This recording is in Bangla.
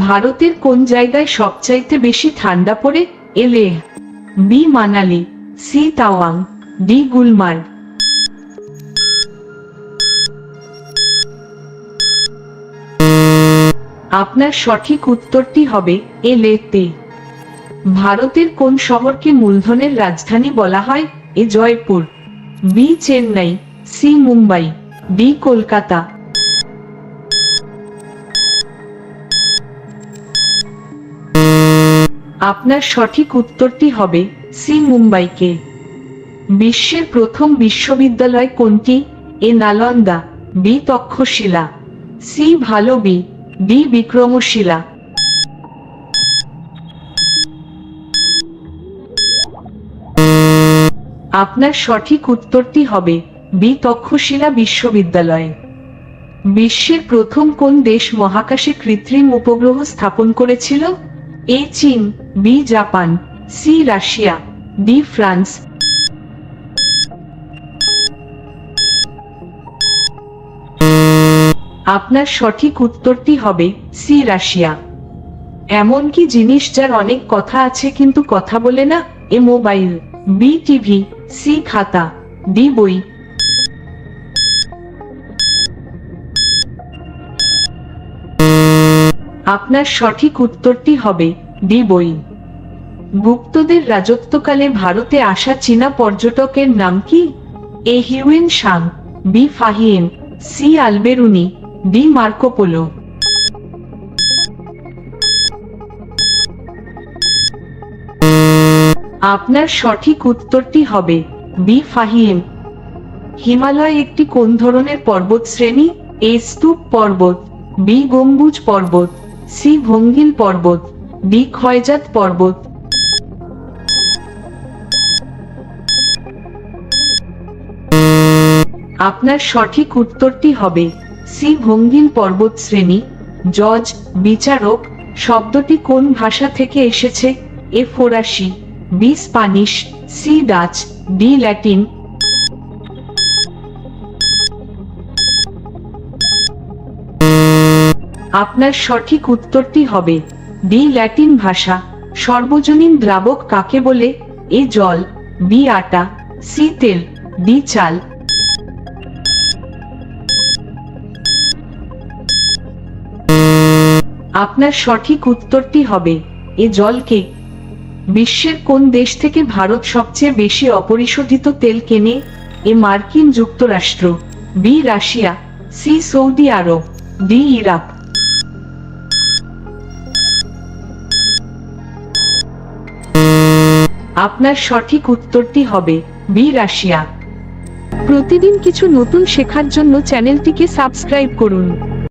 ভারতের কোন জায়গায় সবচাইতে বেশি ঠান্ডা পড়ে? A Leh, B Manali, C Tawang, D Gulmarg. আপনার সঠিক উত্তরটি হবে এ লেতে। ভারতের কোন শহরকে মূলধনের রাজধানী বলা হয়? A Jaipur, B Chennai, C Mumbai, D Kolkata. আপনার সঠিক উত্তরটি হবে সি মুম্বাইকে। বিশ্বের প্রথম বিশ্ববিদ্যালয় কোনটি? A Nalanda, B Takshashila, C Valabhi, D Vikramashila. আপনার সঠিক উত্তরটি হবে বি তক্ষশিলা বিশ্ববিদ্যালয়। বিশ্বের প্রথম কোন দেশ মহাকাশে কৃত্রিম উপগ্রহ স্থাপন করেছিল? এ চীন, B Japan, C Russia, D France. আপনার সঠিক উত্তরটি হবে সি রাশিয়া। এমন কি জিনিস যার অনেক কথা আছে কিন্তু কথা বলে না? এ মোবাইল, বি টিভি, সি খাতা, ডি বই। আপনার সঠিক উত্তরটি হবে ডি বই। গুপ্তদের রাজত্বকালে ভারতে আসা চীনা পর্যটকের নাম কি? A Hiuen Tsang, B Fahien, C Alberuni, D Marco Polo. আপনার সঠিক উত্তরটি হবে বি ফাহিয়েন। হিমালয় একটি কোন ধরনের পর্বত শ্রেণী? এ স্তূপ পর্বত, বি গম্বুজ পর্বত, সি ভঙ্গিল পর্বত, ডি ক্ষয়জাত পর্বত। আপনার সঠিক উত্তরটি হবে সি ভঙ্গিল পর্বত শ্রেণী। জজ, বিচারক শব্দটি কোন ভাষা থেকে এসেছে? এ ফরাসি, B Spanish, C Dutch, D Latin. আপনার সঠিক উত্তরটি হবে ডি ল্যাটিন ভাষা। সর্বজনীন দ্রাবক কাকে বলে? এ জল, বি আটা, সি তেল, ডি চাল। আপনার সঠিক উত্তরটি হবে এ জলকে। বিশ্বের কোন দেশ থেকে ভারত সবচেয়ে বেশি অপরিশোধিত তেল কেনে? এ মার্কিন যুক্তরাষ্ট্র, বি রাশিয়া, সি সৌদি আরব, ডি ইরাক। আপনার সঠিক উত্তরটি হবে বি রাশিয়া। প্রতিদিন কিছু নতুন শেখার জন্য চ্যানেলটিকে সাবস্ক্রাইব করুন।